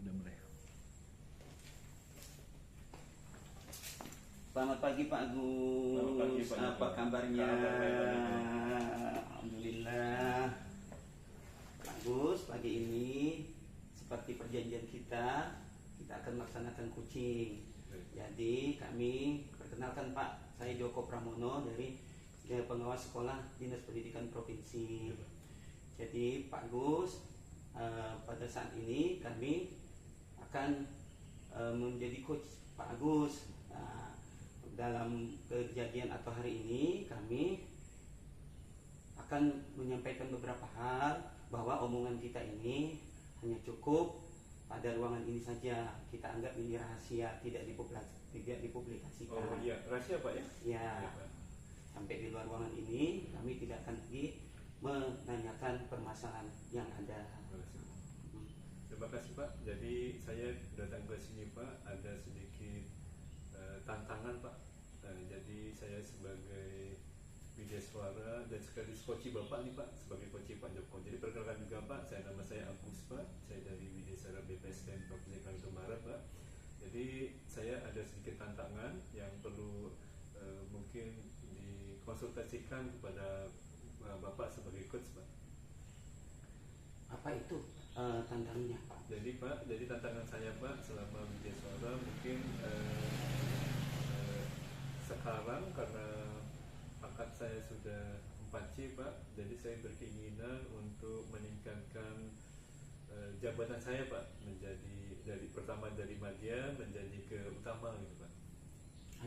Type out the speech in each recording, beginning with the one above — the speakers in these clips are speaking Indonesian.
Udah mulai. Selamat pagi Pak Agus. Selamat pagi, Pak Joko. Apa kabarnya? Kabar Alhamdulillah. Pak Agus, pagi ini seperti perjanjian kita akan melaksanakan kucing. Jadi kami perkenalkan Pak, saya Joko Pramono dari pengawas sekolah Dinas Pendidikan Provinsi. Jadi Pak Agus, pada saat ini kami akan menjadi coach Pak Agus. Dalam kejadian atau hari ini kami akan menyampaikan beberapa hal bahwa omongan kita ini hanya cukup pada ruangan ini saja. Kita anggap ini rahasia, tidak dipublikasikan. Oh iya, rahasia Pak ya? Ya, Ya, Pak. sampai di luar ruangan ini kami tidak akan lagi menanyakan permasalahan yang ada. Terima kasih Pak. Jadi saya datang ke sini Pak, ada sedikit tantangan Pak. Jadi saya sebagai Widya Suara dan sekaligus koci Bapak nih Pak, sebagai koci Pak Joko. Jadi perkenalkan juga Pak, nama saya Agus Pak, saya dari Widya Suara BPSDM Provinsi Kalimantan Barat Pak. Jadi saya ada sedikit tantangan yang perlu mungkin dikonsultasikan kepada Bapak sebagai coach Pak. Apa itu tantangannya Pak? Jadi Pak, jadi tantangan saya Pak selama Widya Suara mungkin sekarang karena pangkat saya sudah 4C Pak, jadi saya berkeinginan untuk meningkatkan jabatan saya Pak, menjadi pertama dari madya menjadi ke utama gitu Pak.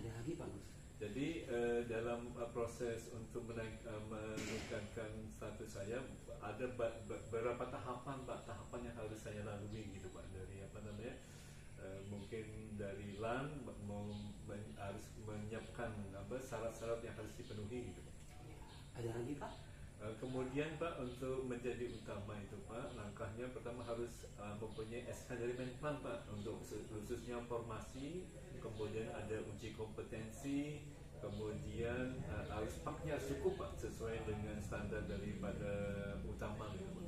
Ada lagi Pak Gus? Jadi dalam proses untuk meningkatkan status saya ada beberapa tahapan Pak, tahapan yang harus saya lalui gitu Pak, dari apa namanya mungkin dari LAN harus menyiapkan syarat-syarat yang harus dipenuhi gitu Pak. Ada lagi Pak? Kemudian Pak, untuk menjadi utama itu Pak, langkahnya pertama harus mempunyai SK dari Menpan Pak, untuk khususnya formasi, kemudian ada uji kompetensi, kemudian harus paknya cukup Pak, sesuai dengan standar daripada utama gitu Pak.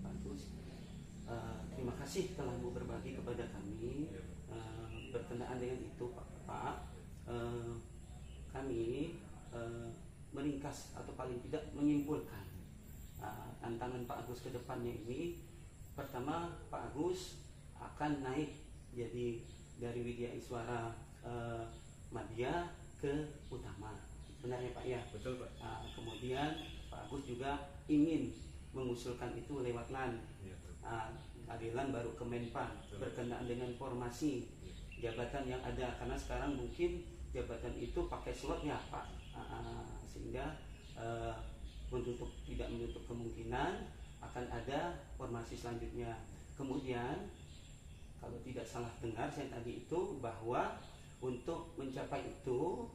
Bagus. Terima kasih telah mau berbagi kepada kami. Berkenaan dengan itu Pak, kami meringkas atau paling tidak menyimpulkan tantangan Pak Agus ke depannya ini. Pertama, Pak Agus akan naik jadi dari Widya Iswara Madya ke utama. Benar ya Pak ya? Betul Pak. Kemudian Pak Agus juga ingin mengusulkan itu lewat LAN. Ya, Dari LAN baru ke Menpan, berkenaan dengan formasi jabatan yang ada, karena sekarang mungkin jabatan itu pakai slot ya Pak, sehingga tidak menutup kemungkinan akan ada formasi selanjutnya. Kemudian kalau tidak salah dengar saya tadi itu bahwa untuk mencapai itu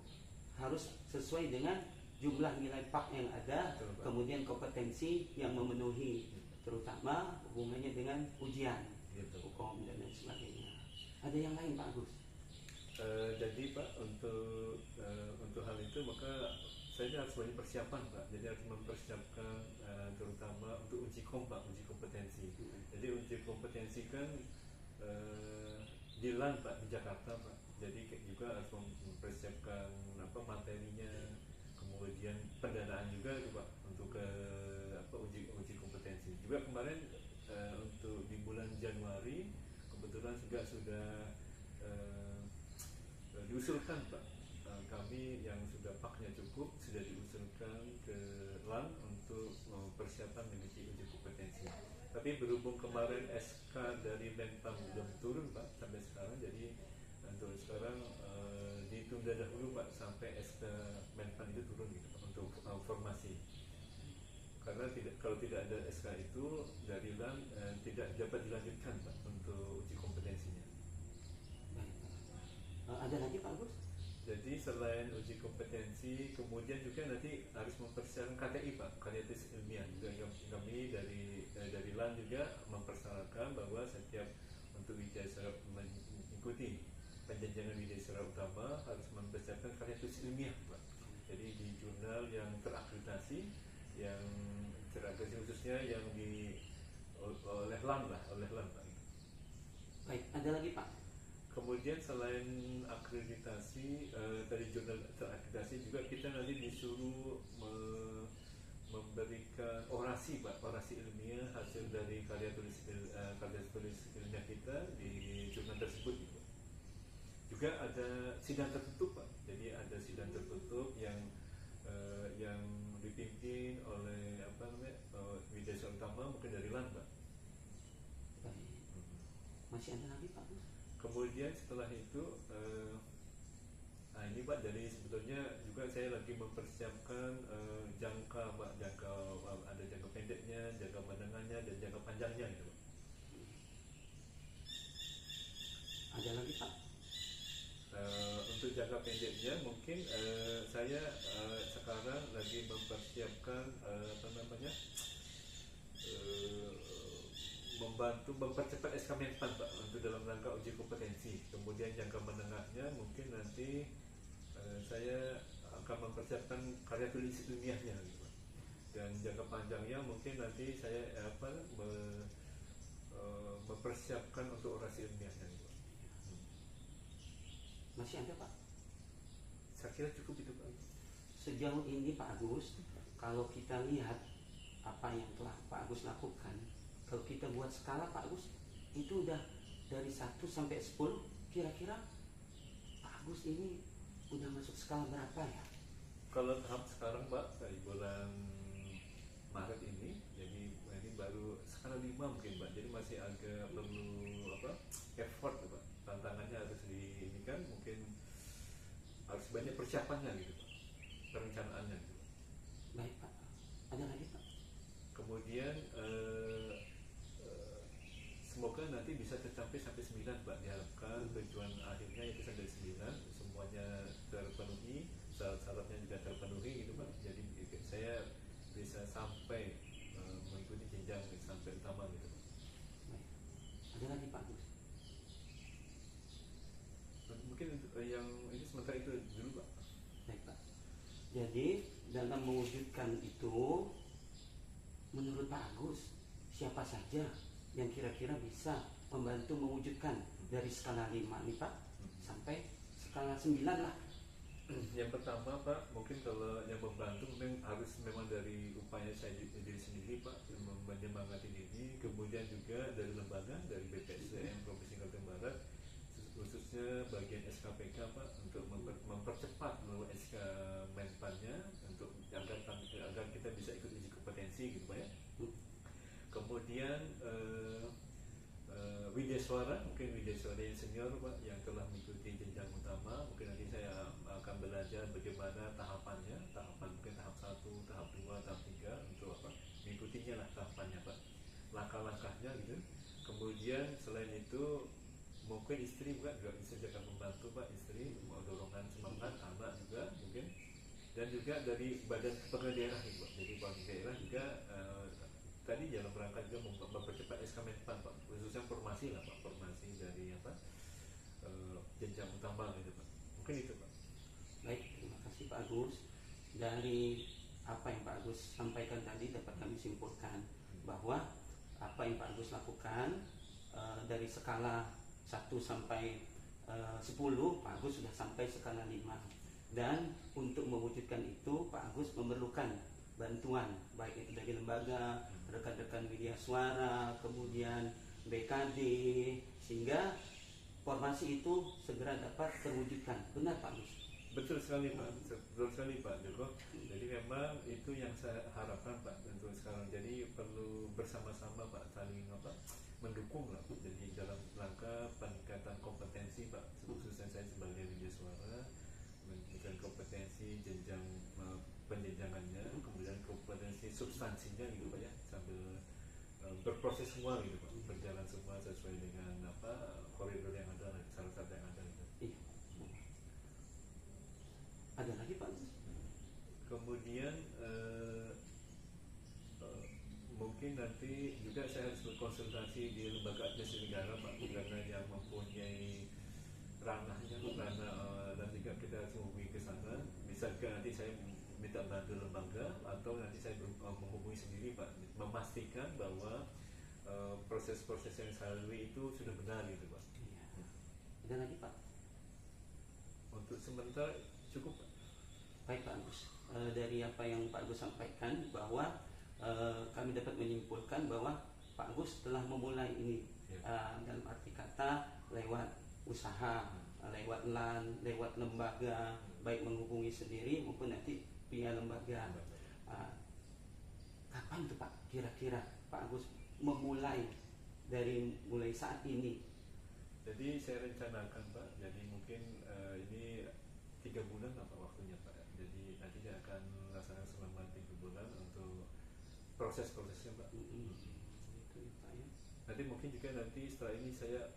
harus sesuai dengan jumlah nilai PAK yang ada, betul, Pak. kemudian kompetensi yang memenuhi, terutama hubungannya dengan ujian, Gitu. hukum dan lain sebagainya. Ada yang lain Pak Agus? Jadi Pak, untuk hal itu maka saya harus banyak persiapan Pak. Jadi harus mempersiapkan terutama untuk uji kompetensi. Jadi uji kompetensi kan di LAN Pak, di Jakarta Pak. Jadi juga harus mempersiapkan materinya, kemudian pendanaan juga itu Pak untuk uji kompetensi. Juga kemarin untuk di bulan Januari kebetulan juga sudah diusulkan Pak, kami yang sudah paknya cukup sudah diusulkan ke LAN untuk persiapan mengisi uji kompetensi. Tapi berhubung kemarin SK dari Menpan belum turun Pak sampai sekarang, jadi untuk sekarang ditunda dahulu Pak sampai SK Menpan itu turun gitu Pak, untuk formasi. Karena kalau tidak ada SK itu dari LAN tidak dapat dilanjutkan Pak untuk uji kompetensinya. Ada lagi Pak Agus? Jadi selain uji kompetensi, kemudian juga nanti harus mempersiapkan KTI Pak, karyatis ilmiah. Juga kami dari LAN juga mempersyaratkan bahwa setiap untuk Widya Suara mengikuti penjenjangan Widya Suara utama harus mempersiapkan karyatis ilmiah Pak. Jadi di jurnal yang terakreditasi, khususnya yang oleh LAN lah, oleh LAN Pak. Baik, ada lagi Pak? Kemudian selain akreditasi, dari jurnal terakreditasi juga kita nanti disuruh memberikan orasi Pak, orasi ilmiah hasil dari karya tulis ilmiah kita di jurnal tersebut gitu. Juga ada sidang tertutup Pak, jadi ada sidang tertutup yang dipimpin oleh Widyaswara Utama, mungkin dari LAN Pak. Baik. Masih ada lagi Pak Agus? Kemudian setelah itu ini Pak, jadi sebetulnya juga saya lagi mempersiapkan jangka Pak, ada jangka pendeknya, jangka menengahnya, dan jangka panjangnya gitu Pak. Ada lagi Pak? Untuk jangka pendeknya mungkin saya sekarang lagi mempersiapkan membantu mempercepat SK Menpan Pak, untuk dalam rangka uji kompetensi. Kemudian jangka menengahnya mungkin nanti saya akan mempersiapkan karya tulis ilmiahnya gitu Pak. Dan jangka panjangnya mungkin nanti saya mempersiapkan untuk orasi ilmiahnya gitu Pak. Masih ada Pak? Saya kira cukup itu Pak. Sejauh ini Pak Agus, kalau kita lihat apa yang telah Pak Agus lakukan, kalau kita buat skala Pak Agus, itu udah dari 1 sampai 10, kira-kira Pak Agus ini udah masuk skala berapa ya? Kalau tahap sekarang Pak, dari bulan Maret ini, jadi ini baru skala 5 mungkin Pak, jadi masih agak perlu effort Pak. Tantangannya harus ini kan, mungkin harus banyak persiapannya gitu Pak, perencanaannya gitu Pak. Baik Pak, ada lagi Pak? Kemudian semoga nanti bisa tercapai sampai 9 Pak, diharapkan tujuan akhirnya itu sampai 9, semuanya terpenuhi, syarat-syaratnya juga terpenuhi gitu Pak. Jadi saya bisa sampai mengikuti jenjang sampai utama gitu Pak. Baik. Ada lagi Pak Agus? Mungkin yang ini sementara itu dulu Pak. Baik Pak. Jadi dalam mewujudkan itu, menurut Pak Agus, siapa saja yang kira-kira bisa membantu mewujudkan dari skala 5 nih Pak sampai skala 9 lah? Yang pertama Pak, mungkin kalau yang membantu memang dari upaya saya diri sendiri Pak, menyemangati diri, kemudian juga dari lembaga, dari BPSDM Provinsi Kalimantan Barat, khususnya bagian SKPK Pak, untuk mempercepat melalui SK Menpannya untuk agar kita bisa ikut uji kompetensi gitu Pak ya. Kemudian Widyaswara, mungkin Widyaswara yang senior Pak, yang telah mengikuti jenjang utama, mungkin nanti saya akan belajar bagaimana tahapannya, mungkin tahap 1, tahap 2, tahap 3 untuk mengikutinya lah tahapannya Pak, langkah-langkahnya gitu. Kemudian selain itu mungkin istri juga akan membantu Pak, istri mau dorongan semangat, anak juga mungkin, dan juga dari badan kepegawaian daerah gitu Pak. Jadi badan daerah juga tadi dalam rangka juga mempercepat SK Menpan Pak, khususnya formasi lah Pak, formasi dari jenjang utama gitu Pak. Mungkin itu Pak. Baik, terima kasih Pak Agus. Dari apa yang Pak Agus sampaikan tadi dapat kami simpulkan bahwa apa yang Pak Agus lakukan dari skala 1 sampai 10, Pak Agus sudah sampai skala 5. Dan untuk mewujudkan itu Pak Agus memerlukan bantuan, baik itu dari lembaga, rekan-rekan Widyaswara, kemudian BKD, sehingga formasi itu segera dapat terwujudkan. Benar Pak Agus? Betul sekali Pak, betul sekali Pak Joko. Jadi memang itu yang saya harapkan Pak untuk sekarang. Jadi perlu bersama-sama Pak, saling mendukung lah Pak. Jadi dalam rangka peningkatan kompetensi Pak, khususnya saya sebagai Widyaswara, meningkatkan kompetensi jenjang penjenjangannya, kemudian kompetensi substansinya gitu Pak ya, sambil berproses semua gitu Pak, berjalan semua sesuai dengan koridor yang ada, syarat-syarat yang ada gitu. Iya. Ada lagi Pak? Kemudian mungkin nanti juga saya harus berkonsultasi di lembaga administrasi negara Pak, karena yang mempunyai ranahnya, dan juga kita harus menghubungi ke sana. Bisa juga nanti saya minta bantu lembaga, atau nanti saya menghubungi sendiri Pak, memastikan bahwa proses-proses yang saya lalui itu sudah benar gitu Pak. Iya. Ada lagi Pak? Untuk sementara cukup Pak. Baik Pak Agus. Dari apa yang Pak Agus sampaikan bahwa kami dapat menyimpulkan bahwa Pak Agus telah memulai ini dalam arti kata lewat usaha, lewat LAN, lewat lembaga, baik menghubungi sendiri maupun nanti via lembaga. Kapan tuh Pak kira-kira Pak Agus memulai dari mulai saat ini? Jadi saya rencanakan Pak, jadi mungkin ini 3 bulan lah Pak waktunya Pak. Jadi nanti saya akan laksanakan selama 3 bulan untuk proses-prosesnya Pak. Itu ya Pak ya. Nanti mungkin juga nanti setelah ini saya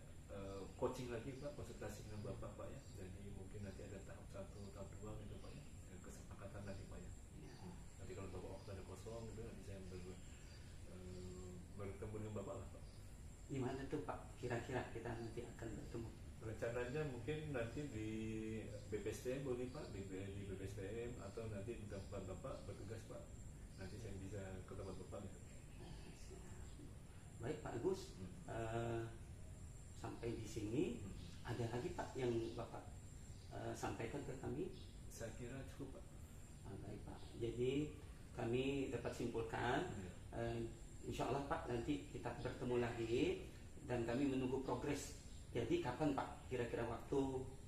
coaching lagi Pak, konsultasi dengan Bapak Pak ya. Jadi mungkin nanti ada tahap 1, tahap 2 gitu Pak ya. Kesepakatan nanti Pak ya. Nanti kalau Bapak waktu ada kosong gitu nanti saya bertemu dengan Bapak lah Pak. Di mana tuh Pak kira-kira kita nanti akan bertemu? Rencananya mungkin nanti di BPSDM boleh Pak, di BPSDM atau nanti di tempat Bapak bertugas Pak. Nanti saya bisa ke tempat Bapak ya. Baik Pak Agus, sampai di sini ada lagi Pak yang Bapak sampaikan ke kami? Saya kira cukup Pak. Baik Pak, jadi kami dapat simpulkan insya Allah Pak nanti kita bertemu lagi dan kami menunggu progres. Jadi kapan Pak kira-kira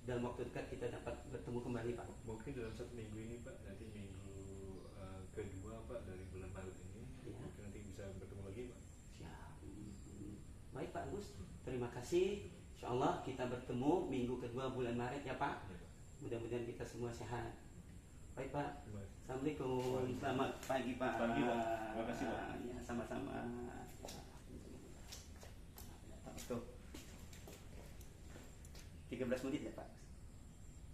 dalam waktu dekat kita dapat bertemu kembali Pak? Mungkin dalam 1 minggu ini Pak, nanti minggu kedua Pak dari bulan Maret ini ya. Mungkin nanti bisa bertemu lagi Pak. Siap. Baik Pak Agus, terima kasih. Insya Allah kita bertemu minggu kedua bulan Maret ya Pak. Ya, Pak. Mudah-mudahan kita semua sehat. Baik Pak. Assalamualaikum. Baik. Selamat pagi Pak. Pagi Pak. Terima kasih Pak. Ya, sama-sama. Tuh. 13 menit ya Pak.